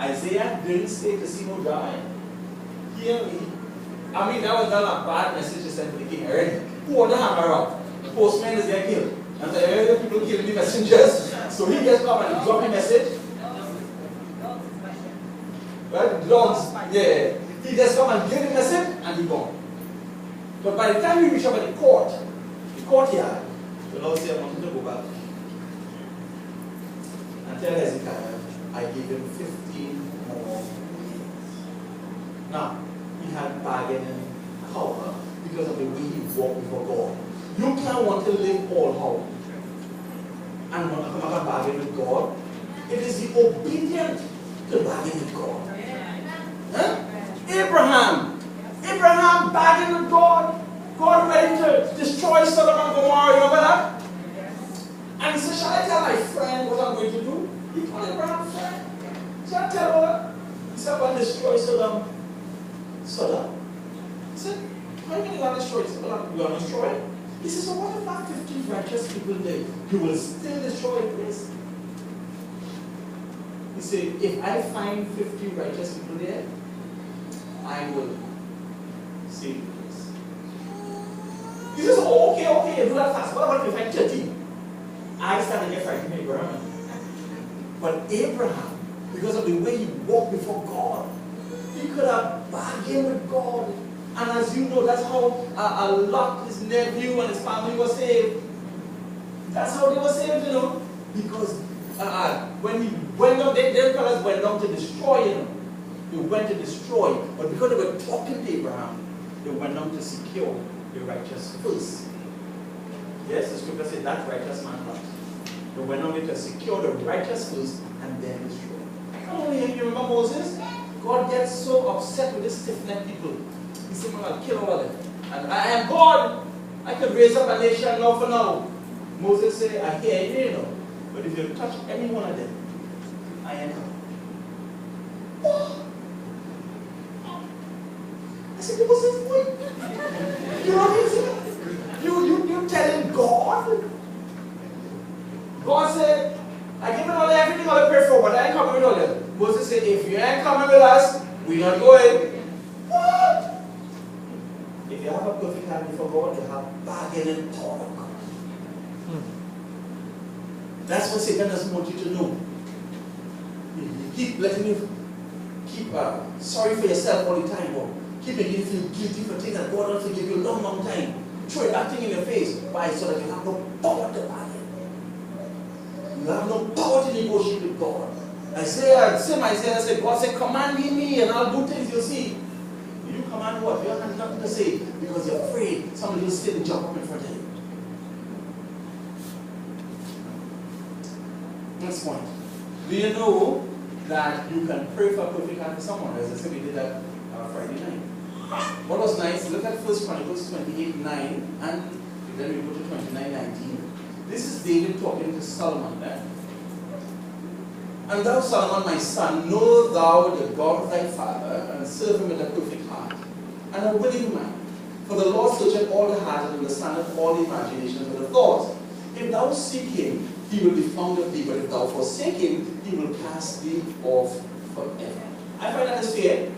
Isaiah didn't say casino die. Hear me. I mean, that was not a bad message to send to the king already. Who want to hammer up? The postman is there killed. And the area people killing the messengers. So he just come and drop a message. Right? Dogs. Yeah. He just come and give the message and he gone. But by the time we reach up at the courtyard, the Lord said, I want him to go back. And tell Hezekiah, I give him 15 more years. Now, he had bargaining power because of the way he walked before God. You can't want to live all how and want to come and bargain with God. It is the obedient to bargain with God. Huh? Abraham bargained with God. God ready to destroy Sodom and Gomorrah. You remember that? And he said, shall I tell my friend what I'm going to do? He called Abraham friend. Shall I tell her? He said, I'm going to destroy Sodom. He said, how are you going to destroy Sodom? You're going to destroy it? He said, so what about 50 righteous people there? You will still destroy the place? He said, if I find 50 righteous people there, I will save the place. He says, oh, okay, do that fast. What about if I find 30? I stand against Abraham. But Abraham, because of the way he walked before God, he could have bargained with God. And as you know, that's how Lot, his nephew, and his family were saved. That's how they were saved, you know. Because when he went down, their fellas went down to destroy, you know. They went to destroy. But because they were talking to Abraham, they went down to secure the righteous first. Yes, the scripture said that righteous man first. They went on to secure the righteous first and then destroy. Oh, you remember Moses? God gets so upset with these stiff-necked people. He said, I'll kill all of them. And I am God. I can raise up a nation now for now. Moses said, I hear you, you know. But if you touch any one of them, I am God. Oh. I said, Moses, what? You know what he said? You telling God? God said, I give it all everything all I pray for, but I ain't coming with all them. Moses said, if you ain't coming with us, we're not going. What? If you have a perfect heart before God, you have bargaining power of God. That's what Satan doesn't want you to know. You keep letting you keep sorry for yourself all the time, or keep making you feel guilty for things that God doesn't forgive you a long, long time. Throw that thing in your face. Why? So that you have no power to bargain. You have no power to negotiate with God. Isaiah said, God said, command me and I'll do things you'll see. You command what? You have nothing to say because you're afraid somebody will steal the job up in front of you. Next point. Do you know that you can pray for a perfect heart for someone? As I said, we did that Friday night. What was nice, look at 1 Chronicles 28:9 and then we go to 29:19. This is David talking to Solomon. And thou, Solomon, my son, know thou the God of thy father, and serve him with a perfect heart, and a willing mind. For the Lord searcheth all the heart and understandeth all the imaginations of the thoughts. If thou seek him, he will be found of thee, but if thou forsake him, he will cast thee off forever. I find that is fair.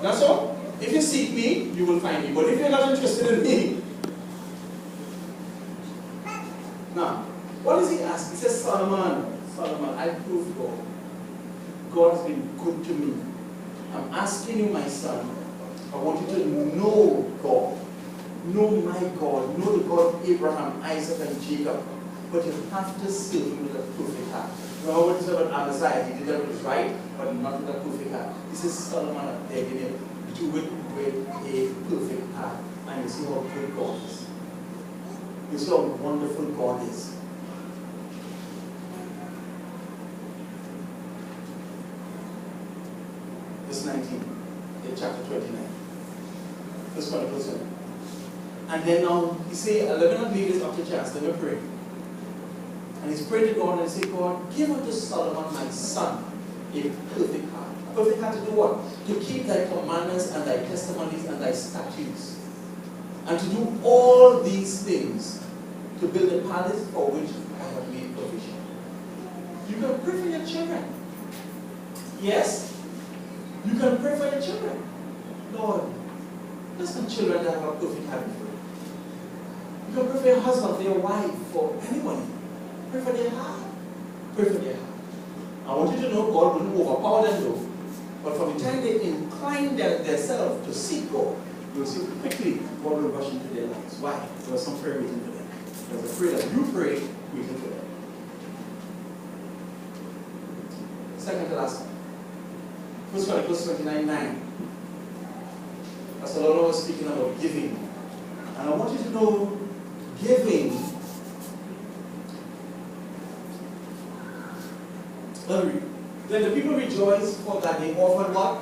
That's all. If you seek me, you will find me. But if you're not interested in me, now, what does he ask? He says, Solomon, I prove God. God has been good to me. I'm asking you, my son, I want you to know God. Know my God. Know the God of Abraham, Isaac, and Jacob. But you have to serve him with a perfect heart. Remember what he said about Amaziah? He did that with his right, but not with a perfect heart. He says, Solomon, I'm begging you, do it with a perfect heart. And you see how good God is. You see how wonderful God is. Verse 19, in chapter 29. Verse Chronicles 7. And then now, he says, let me not leave this up to chance, let me pray. And he's praying to God and he says, God, give unto Solomon my son a perfect heart. A perfect heart to do what? To keep thy commandments and thy testimonies and thy statutes. And to do all these things, to build a palace for which I have made provision. You can pray for your children. Yes? You can pray for your children. Lord, there's some children that have a perfect habit for you. You can pray for your husband, for your wife, for anybody. Pray for their heart. Pray for their heart. I want you to know God wouldn't overpower them though. But from the time they incline themselves to seek God, you'll see quickly God will rush into their lives. Why? There was some prayer waiting for them. There was a prayer that you prayed waiting for them. Second to last one. 1 Chronicles 29:9. As the Lord was speaking about giving. And I want you to know giving. Then the people rejoiced for that they offered what?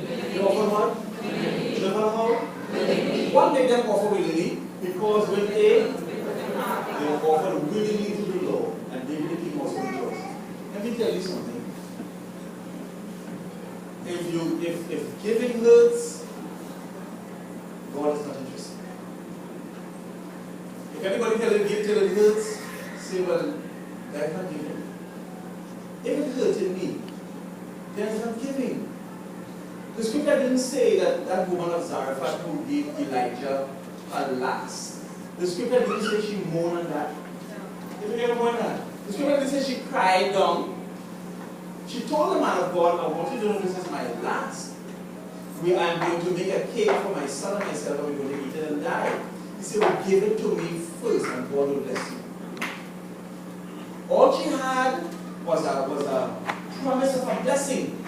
They offered what? They offered how? What made them offer willingly? Because when they offered willingly to the Lord, and David the king also rejoiced. Let me tell you something. If giving hurts, God is not interested. If anybody tell you give till it hurts, say, well, that's not giving. If it hurted me, then it's not giving. The scripture didn't say that that woman of Zarephath who gave Elijah her last. The scripture didn't say she moaned on that. If you ever moaned on that. The scripture didn't say she cried down. She told the man of God, I want you to know this is my last. I'm going to make a cake for my son and myself, and we're going to eat it and die. He said, well, give it to me first, and God will bless you. All she had was a promise of a blessing.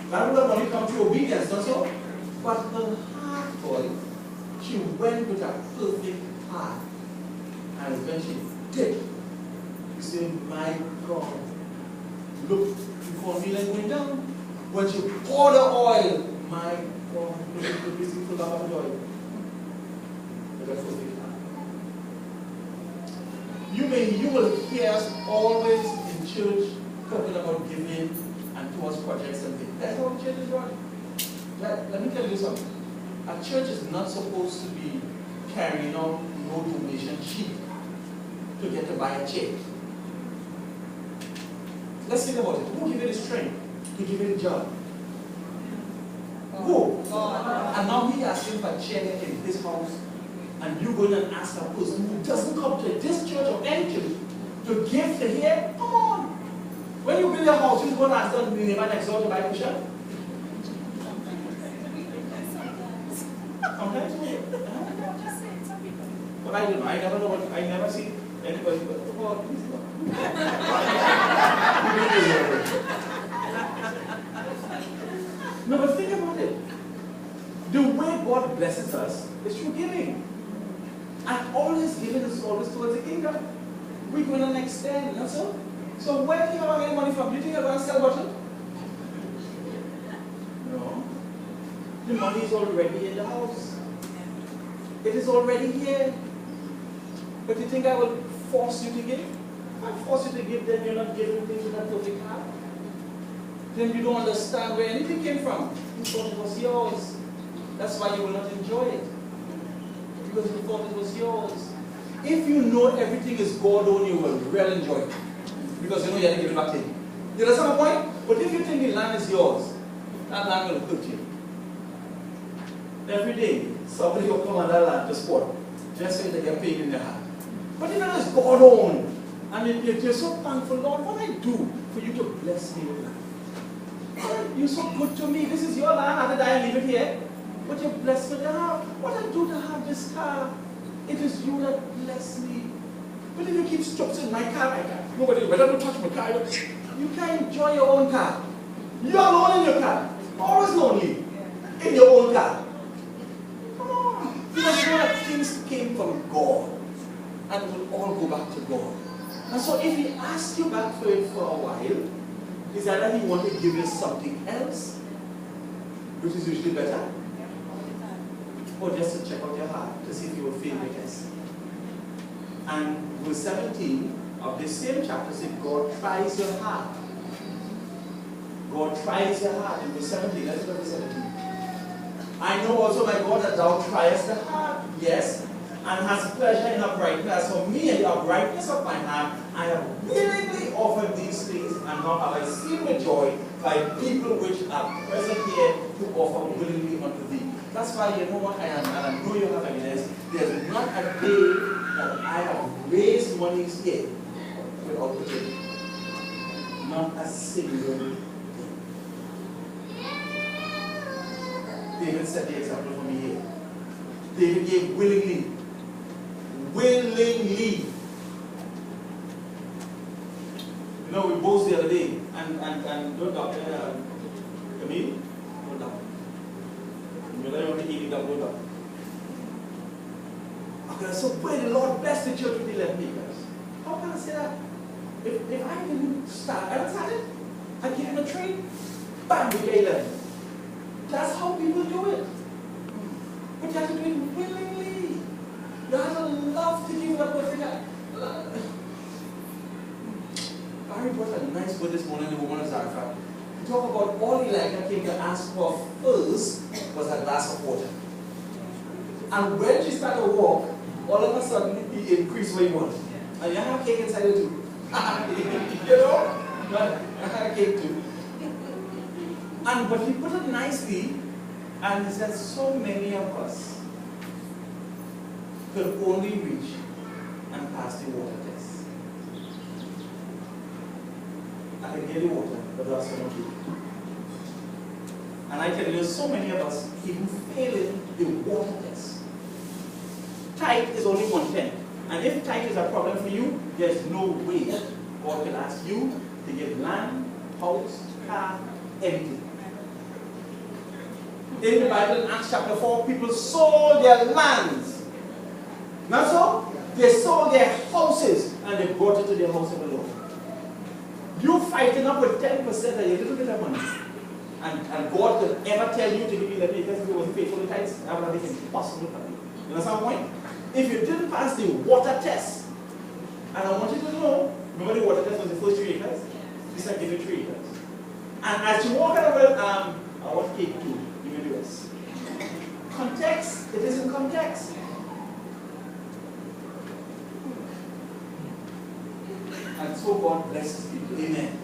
That would have only come through obedience, not so? But her heart, boy, she went with a perfect heart. And when she did, you say, my God, look, you call me like going down. When she poured the oil, my God, look at the beautiful love of oil. With a perfect heart. You will hear us always in church talking about giving and towards projects and things. That's how the church is run. Let me tell you something. A church is not supposed to be carrying out no donation sheet to get to buy a check. Let's think about it. Who gave you the strength to give you the job? Who? And now he asking for a chair in his house, and you go and ask a person who doesn't come to this church or any church to give to here? Come on. When you build your house, you go and ask them the neighbor next door to buy a shirt. Sometimes we but I don't know. I never know what I never see anybody but oh, please God. No, but think about it. The way God blesses us is through giving. And all His giving is always towards the kingdom. We're going to extend, not so? So where do you have any money from? Do you think you're going to sell bottle? No. The money is already in the house. It is already here. But you think I will force you to give? If I force you to give, then you're not giving things with that perfect heart. Then you don't understand where anything came from. You thought it was yours. That's why you will not enjoy it. Because you thought it was yours. If you know everything is God-owned, you will really enjoy it. Because you know you have to give it back to Him. You understand my point? But if you think the land is yours, that land will hurt you. Every day, somebody will come on that land to sport, just so they get paid in their heart. But if it is God-owned, and you're so thankful, Lord, what I do for you to bless me with that? You're so good to me. This is your land. I have to die and leave it here. But you're blessed with the heart. What I do to have this car, it is you that bless me. But if you keep stroking my car, nobody will ever touch my car. You can't enjoy your own car. You're alone in your car. Always lonely in your own car. Come on. Because you know that things came from God. And it will all go back to God. And so if He asks you back for it for a while, is that He wants to give you something else, which is usually better? Or just to check out your heart to see if you will fail the test. And verse 17 of this same chapter says, God tries your heart. God tries your heart. In verse 17, let's look at verse 17. I know also, my God, that thou triest the heart, yes, and hast pleasure in uprightness. For me, in the uprightness of my heart, I have willingly offered these things, and now have I seen with joy by people which are present here to offer willingly unto thee. That's why you know what I am, and I know you have evidence. There's not a day that I have raised monies here without putting. Not a single day. David set the example for me here. David gave willingly. Willingly. You know, we boast the other day, and don't doubt, Camille, don't doubt. You know, you're eating that, don't doubt. Okay, so pray the Lord bless the church with 11 acres. How can I say that? If I didn't start, I don't start it. I give him a trade, bam, we get 11. That's how people do it. But you have to do it willingly. You have to love to give up with it. Barry brought a nice word this morning, the woman of Zarephath. He talked about all Elijah came to ask for first was a glass of water. And when she started to walk, all of a sudden he increased what he wanted. And you have cake inside it too. You know? But I had a cake too. But he put it nicely, and he said, so many of us could only reach and pass the water test. I can give you water, but that's not you. And I tell you, so many of us even failing the water test. Tithe is only 1/10. And if tithe is a problem for you, there's no way God can ask you to give land, house, car, everything. In the Bible, in Acts chapter 4, people sold their lands. Not so? They sold their houses and they brought it to their house of the Lord. You fighting up with 10% of your little bit of money. And God could ever tell you to give you 11 acres if you wasn't faithful to tithes? That would be impossible for you. You understand my point? If you didn't pass the water test, and I want you to know, remember the water test was the first 3 acres? This I give you 3 acres. And as you walk around, I want cake too. Context, it is in context. And so God blesses people. Amen.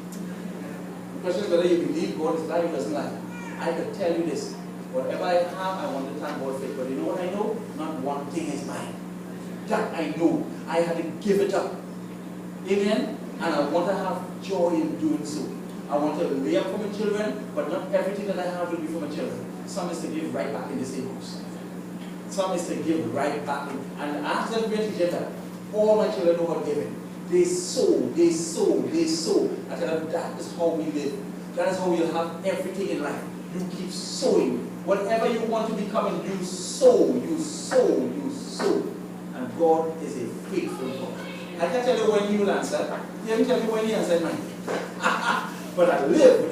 The question is whether you believe God is alive or doesn't lie. I can tell you this. Whatever I have, I want to thank God for it. But you know what I know? Not one thing is mine. That I know. I had to give it up. Amen. And I want to have joy in doing so. I want to lay up for my children, but not everything that I have will be for my children. Some is to give right back in the same house. Some is to give right back in. And after the great together, all my children know what giving. They sow, they sow, they sow. I tell them that is how we live. That is how you'll have everything in life. You keep sowing. Whatever you want to become, you sow, you sow, you sow. And God is a faithful God. I can tell you when He will answer. He didn't tell me when He answered mine. But I live